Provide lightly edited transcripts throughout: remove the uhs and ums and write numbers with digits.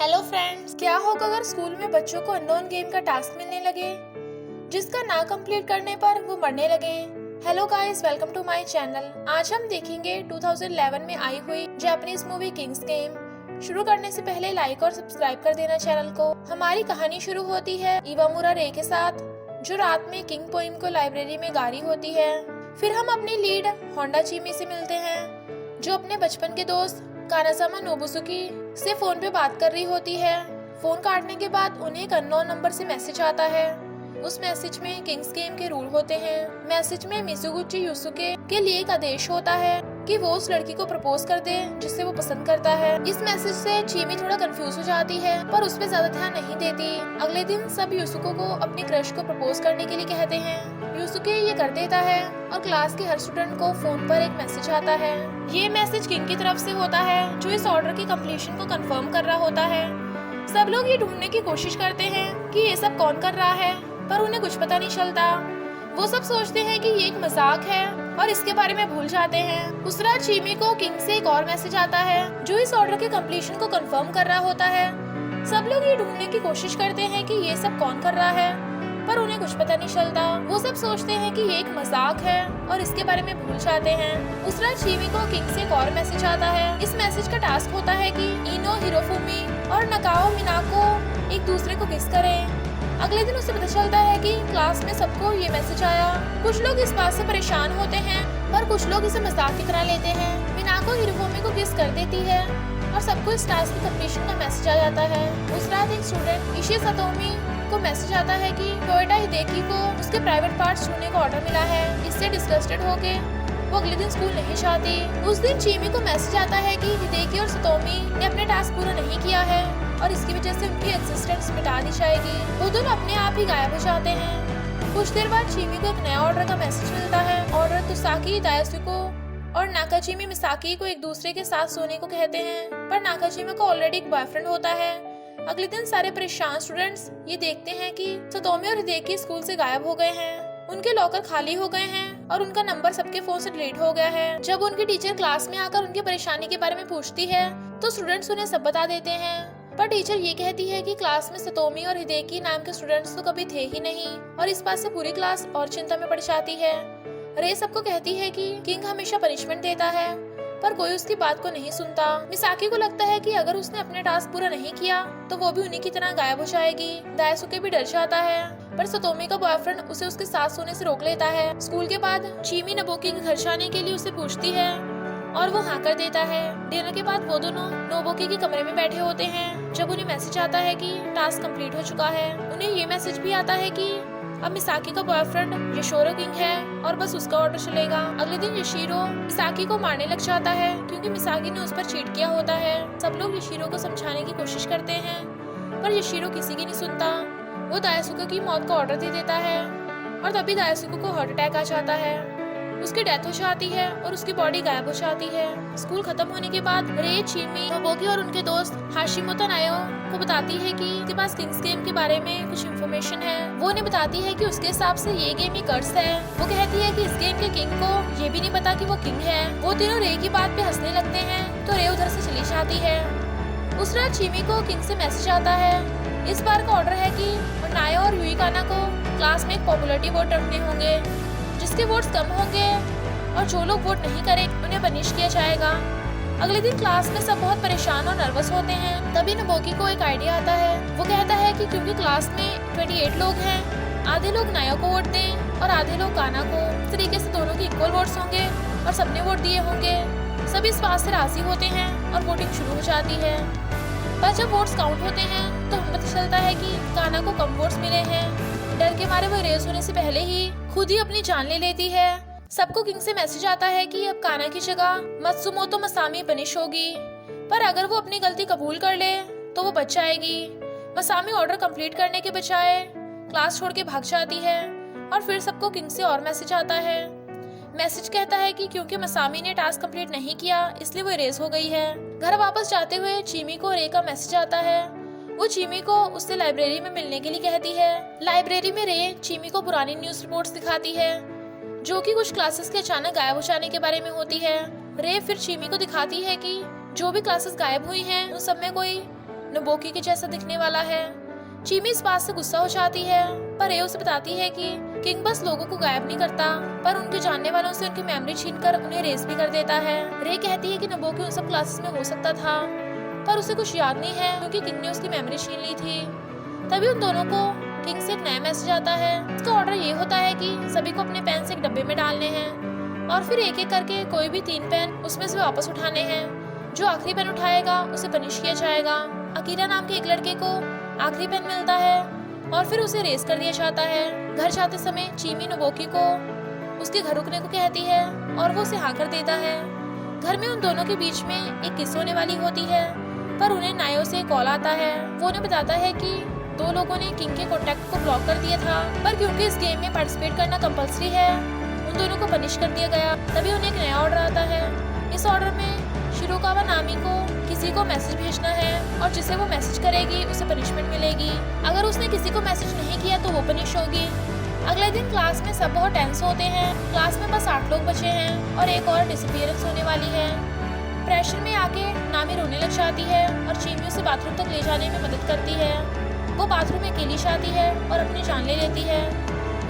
Hello friends, क्या होगा अगर स्कूल में बच्चों को अननोन गेम का टास्क मिलने लगे जिसका ना कंप्लीट करने पर वो मरने लगे। Hello guys, welcome to my channel. आज हम देखेंगे 2011 में आई हुई जापानीज मूवी किंग्स गेम। शुरू करने से पहले लाइक और सब्सक्राइब कर देना चैनल को। हमारी कहानी शुरू होती है इवामुरा रे के साथ, जो रात में किंग पोइम को लाइब्रेरी में गा रही होती है। फिर हम अपनी लीड होंडा चीमी से मिलते हैं, जो अपने बचपन के दोस्त कानाजामा नोबुसुकी से फोन पे बात कर रही होती है। फोन काटने के बाद उन्हें एक अननोन नंबर से मैसेज आता है। उस मैसेज में किंग्स गेम के रूल होते हैं। मैसेज में मिजुगुची युसुके के लिए एक आदेश होता है कि वो उस लड़की को प्रपोज कर दे जिससे वो पसंद करता है। इस मैसेज से चीमी थोड़ा कंफ्यूज हो जाती है, पर उस पर ज्यादा ध्यान नहीं देती। अगले दिन सब युसुको को अपनी क्रश को प्रपोज करने के लिए कहते हैं। युसुके ये कर देता है और क्लास के हर स्टूडेंट को फोन पर एक मैसेज आता है। ये मैसेज किंग की तरफ से होता है, जो इस ऑर्डर की कंप्लीशन को कंफर्म कर रहा होता है। सब लोग ये ढूंढने की कोशिश करते हैं कि ये सब कौन कर रहा है, पर उन्हें कुछ पता नहीं चलता। वो सब सोचते हैं कि ये एक मजाक है और इसके बारे में भूल जाते हैं। उस रात चीमी को किंग से एक और मैसेज आता है, जो इस ऑर्डर के कंप्लीशन को कंफर्म कर रहा होता है। सब लोग ये ढूंढने की कोशिश करते हैं कि ये सब कौन कर रहा है, पर उन्हें कुछ पता नहीं चलता। वो सब सोचते हैं कि ये एक मजाक है और इसके बारे में भूल जाते हैं। उस रात चीमी को किंग से एक और मैसेज आता है। इस मैसेज का टास्क होता है कि इनो हिरोफुमी और नकाओ मिनाको एक दूसरे को किस करें। अगले दिन उसे पता चलता है कि क्लास में सबको ये मैसेज आया। कुछ लोग इस बात से परेशान होते हैं, पर कुछ लोग इसे मजाक की तरह लेते हैं। मिनाको हिरोफुमी को किस कर देती है और सबको इस टास्क की कंप्लीशन का मैसेज आ जाता है। उस रात एक स्टूडेंट इशी सतोमी को मैसेज आता है कि टोयोटा हिदेकी को उसके प्राइवेट पार्ट्स छूने का ऑर्डर मिला है। इससे डिस्गस्टेड होके वो अगले दिन स्कूल नहीं जाती। उस दिन चीमी को मैसेज आता है कि हिदेकी और सतोमी ने अपने टास्क पूरा नहीं किया है और इसकी वजह से उनकी एग्जिस्टेंस मिटा दी जाएगी। वो दोनों अपने आप ही गायब हो जाते हैं। कुछ देर बाद चीमी को एक नया ऑर्डर का मैसेज मिलता है। ऑर्डर तुसाकी दायसुको और नाकाजीमी मिसाकी को एक दूसरे के साथ सोने को कहते हैं, पर नाकाजीमी को ऑलरेडी एक बॉयफ्रेंड होता है। अगले दिन सारे परेशान स्टूडेंट्स ये देखते हैं कि सतोमी और हिदेकी स्कूल से गायब हो गए हैं। उनके लॉकर खाली हो गए हैं और उनका नंबर सबके फोन से डिलीट हो गया है। जब उनकी टीचर क्लास में आकर उनकी परेशानी के बारे में पूछती है, तो स्टूडेंट्स उन्हें सब बता देते हैं। पर टीचर ये कहती है कि क्लास में सतोमी और हिदेकी नाम के स्टूडेंट्स तो कभी थे ही नहीं, और इस बात से पूरी क्लास और चिंता में पड़ जाती है। रे सबको कहती है कि किंग हमेशा पनिशमेंट देता है, पर कोई उसकी बात को नहीं सुनता। मिसाकी को लगता है कि अगर उसने अपने टास्क पूरा नहीं किया तो वो भी उन्हीं की तरह गायब हो जाएगी। दायसुके भी डर जाता है, पर सतोमी का बॉयफ्रेंड उसे उसके साथ सोने से रोक लेता है। स्कूल के बाद चीमी नोबुकी के घर जाने के लिए उसे पूछती है और वो हाँ कर देता है। डिनर के बाद वो दोनों नोबुकी के कमरे में बैठे होते हैं, जब उन्हें मैसेज आता है कि टास्क कंप्लीट हो चुका है। उन्हें ये मैसेज भी आता है कि अब मिसाकी का बॉयफ्रेंड यशिरो किंग है और बस उसका ऑर्डर चलेगा। अगले दिन यशिरो मिसाकी को मारने लग जाता है, क्योंकि मिसाकी ने उस पर चीट किया होता है। सब लोग यशिरो को समझाने की कोशिश करते हैं, पर यशिरो किसी की नहीं सुनता। वो दायसुको की मौत का ऑर्डर दे देता है और तभी दायसुको को हार्ट अटैक आ जाता है। उसकी डेथ हो जाती है और उसकी बॉडी गायब हो जाती है। स्कूल खत्म होने के बाद रे, चीमी, नोबुकी और उनके दोस्त हाशिमोतो नायो को बताती है कि उसके पास किंग्स गेम के बारे में कुछ इन्फॉर्मेशन है। वो उन्हें बताती है कि उसके हिसाब से ये गेम ही कर्स है। वो कहती है कि इस गेम के किंग को ये भी नहीं पता कि वो किंग है। वो तीनों रे की बात पे हंसने लगते हैं, तो रे उधर से चली जाती है। उस रात चीमी को किंग से मैसेज आता है। इस बार का ऑर्डर है कि नायो और युइकाना को क्लास में एक पॉपुलरिटी वोट रखने होंगे। जिसके वोट्स कम होंगे और जो लोग वोट नहीं करें उन्हें पनिश किया जाएगा। अगले दिन क्लास में सब बहुत परेशान और नर्वस होते हैं। तभी नोबुकी को एक आइडिया आता है। वो कहता है कि क्योंकि क्लास में 28 लोग हैं, आधे लोग नायो को वोट दें और आधे लोग काना को। इस तरीके से दोनों के इक्वल वोट्स होंगे और सबने वोट दिए होंगे। सब इस बात से राजी होते हैं और वोटिंग शुरू हो जाती है। पर जब वोट्स काउंट होते हैं तो हमें पता चलता है कि काना को कम वोट्स मिले हैं। डर के मारे वो रेस होने से पहले ही खुद ही अपनी जान ले लेती है। सबको किंग से मैसेज आता है कि अब काना की जगह मत्सुमोतो मसामी पनिश होगी, पर अगर वो अपनी गलती कबूल कर ले तो वो बच जाएगी। मसामी ऑर्डर कंप्लीट करने के बजाय क्लास छोड़ के भाग जाती है और फिर सबको किंग से और मैसेज आता है। मैसेज कहता है कि क्योंकि मसामी ने टास्क कंप्लीट नहीं किया इसलिए वो इरेज हो गई है। घर वापस जाते हुए चीमी को रे का मैसेज आता है। वो चीमी को उससे लाइब्रेरी में मिलने के लिए कहती है। लाइब्रेरी में रे चीमी को पुरानी न्यूज़ रिपोर्ट्स दिखाती है, जो कि कुछ क्लासेस के अचानक गायब हो जाने के बारे में होती है। रे फिर चीमी को दिखाती है कि जो भी क्लासेस गायब हुई हैं उन सब में कोई नोबुकी के जैसा दिखने वाला है। चीमी इस बात से गुस्सा हो जाती है, पर रे उसे बताती है कि किंग बस लोगों को गायब नहीं करता, पर उनके जानने वालों से उनकी मेमोरी छीनकर उन्हें रेस भी कर देता है। रे कहती है कि नोबुकी उन सब क्लासेस में हो सकता था, पर उसे कुछ याद नहीं है क्योंकि किंग ने उसकी मेमोरी छीन ली थी। तभी उन दोनों को किंग से एक नया मैसेज आता है। इसका ऑर्डर ये होता है कि सभी को अपने पेन से एक डब्बे में डालने हैं और फिर एक एक करके कोई भी 3 पेन उसमें से वापस उठाने हैं। जो आखिरी पेन उठाएगा उसे पनिश किया जाएगा। अकीरा नाम के एक लड़के को आखिरी पेन मिलता है और फिर उसे रेस कर दिया जाता है। घर जाते समय चीमी नोबुकी को उसके घर रुकने को कहती है और वो उसे हाँ कर देता है। घर में उन दोनों के बीच में एक किस होने वाली होती है, पर उन्हें नायो से कॉल आता है। वो उन्हें बताता है कि 2 लोगों ने किंग के कॉन्टैक्ट को ब्लॉक कर दिया था, पर क्योंकि इस गेम में पार्टिसिपेट करना कंपल्सरी है, उन दोनों को पनिश कर दिया गया। तभी उन्हें एक नया ऑर्डर आता है। इस ऑर्डर में शिरोकावा नामी को किसी को मैसेज भेजना है और जिसे वो मैसेज करेगी उसे पनिशमेंट मिलेगी। अगर उसने किसी को मैसेज नहीं किया तो वो पनिश होगी। अगले दिन क्लास में सब बहुत टेंस होते हैं। क्लास में बस 8 लोग बचे हैं और एक और डिसअपीयरेंस होने वाली है। प्रेशर में आके नामी रोने लग जाती है और चीमी उसे बाथरूम तक ले जाने में मदद करती है। वो बाथरूम में अकेली जाती है और अपनी जान ले लेती है।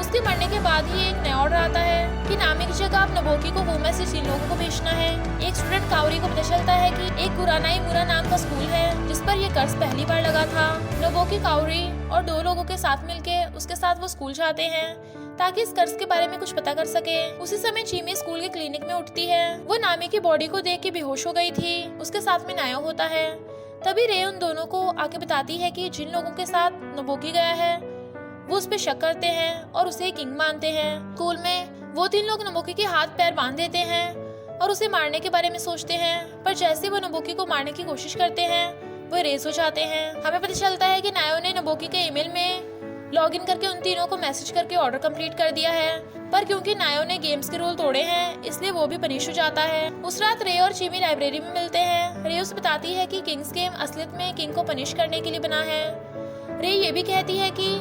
उसके मरने के बाद ही एक नया ऑर्डर आता है कि नामी की जगह अब नोबुकी को वो मैसेज इन लोगों को भेजना है। एक स्टूडेंट काओरी को पता चलता है कि एक कुरानाई मुरा नाम का स्कूल है जिस पर ये कर्ज पहली बार लगा था। नोबुकी काओरी और 2 लोगों के साथ मिलके उसके साथ वो स्कूल जाते हैं ताकि इस कर्ज के बारे में कुछ पता कर सके। उसी समय चीमी स्कूल के क्लिनिक में उठती है। वो नामी की बॉडी को देख के बेहोश हो गई थी। उसके साथ में नायो होता है। तभी रे उन दोनों को आके बताती है कि जिन लोगों के साथ नोबुकी गया है वो उस पे शक करते हैं और उसे किंग मानते हैं। स्कूल में वो 3 लोग नोबुकी के हाथ पैर बांध देते हैं और उसे मारने के बारे में सोचते हैं, पर जैसे वो नोबुकी को मारने की कोशिश करते हैं वो रेस हो जाते हैं। हमें पता चलता है कि नायो ने नोबुकी के ईमेल में लॉगिन करके उन तीनों को मैसेज करके ऑर्डर कंप्लीट कर दिया है, पर क्योंकि नायो ने गेम्स के रूल तोड़े हैं इसलिए वो भी पनिश हो जाता है। उस रात रे और चीमी लाइब्रेरी में मिलते हैं। रे उसे बताती है कि किंग्स गेम असलियत में किंग को पनिश करने के लिए बना है। रे ये भी कहती है कि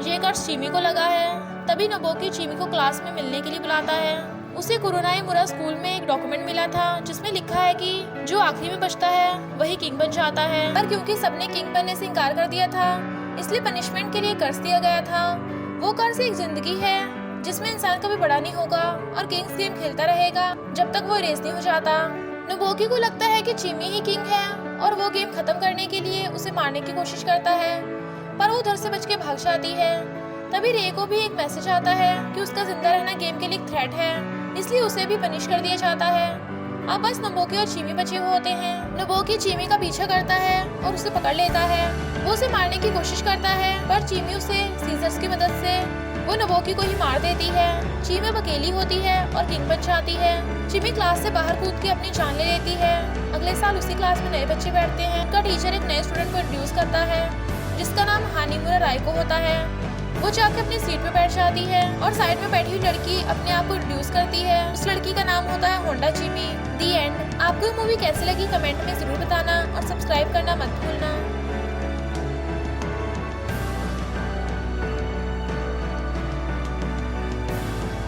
ये कर्ज चीमी को लगा है। तभी नोबुकी चीमी को क्लास में मिलने के लिए बुलाता है। उसे कुरुनाई मुरा स्कूल में एक डॉक्यूमेंट मिला था जिसमें लिखा है कि जो आखिरी में बचता है वही किंग बन जाता है, पर क्योंकि सबने किंग बनने से इनकार कर दिया था इसलिए पनिशमेंट के लिए कर्ज दिया गया था। वो कर्ज एक जिंदगी है जिसमें इंसान कभी बड़ा नहीं होगा और किंग्स गेम खेलता रहेगा जब तक वो रेस नहीं हो जाता। नोबुकी को लगता है कि चीमी ही किंग है और वो गेम खत्म करने के लिए उसे मारने की कोशिश करता है, पर वो उधर से बच के भाग जाती है। तभी रे को भी एक मैसेज आता है कि उसका जिंदा रहना गेम के लिए थ्रेट है, इसलिए उसे भी पनिश कर दिया जाता है। अब बस नोबुकी और चीमी बचे हुए होते हैं। नोबुकी चीमी का पीछा करता है और उसे पकड़ लेता है। वो उसे मारने की कोशिश करता है, पर चीमी उसे सीजर्स की मदद से वो नोबुकी को ही मार देती है। चीमी अब अकेली होती है और किंग बन जाती है। चीमी क्लास से बाहर कूद के अपनी जान ले लेती है। अगले साल उसी क्लास में नए बच्चे बैठते हैं। उनका टीचर एक नए स्टूडेंट को इंट्रोड्यूस करता है जिसका नाम हानिमुरा राइको होता है। वो जाके अपनी सीट पे बैठ जाती है और साइड में बैठी हुई लड़की अपने आप को इंट्रोड्यूस करती है। उस लड़की का नाम होता है होंडा चीमी। The and. आपको ये मूवी कैसी लगी कमेंट में जरूर बताना और सब्सक्राइब करना मत भूलना।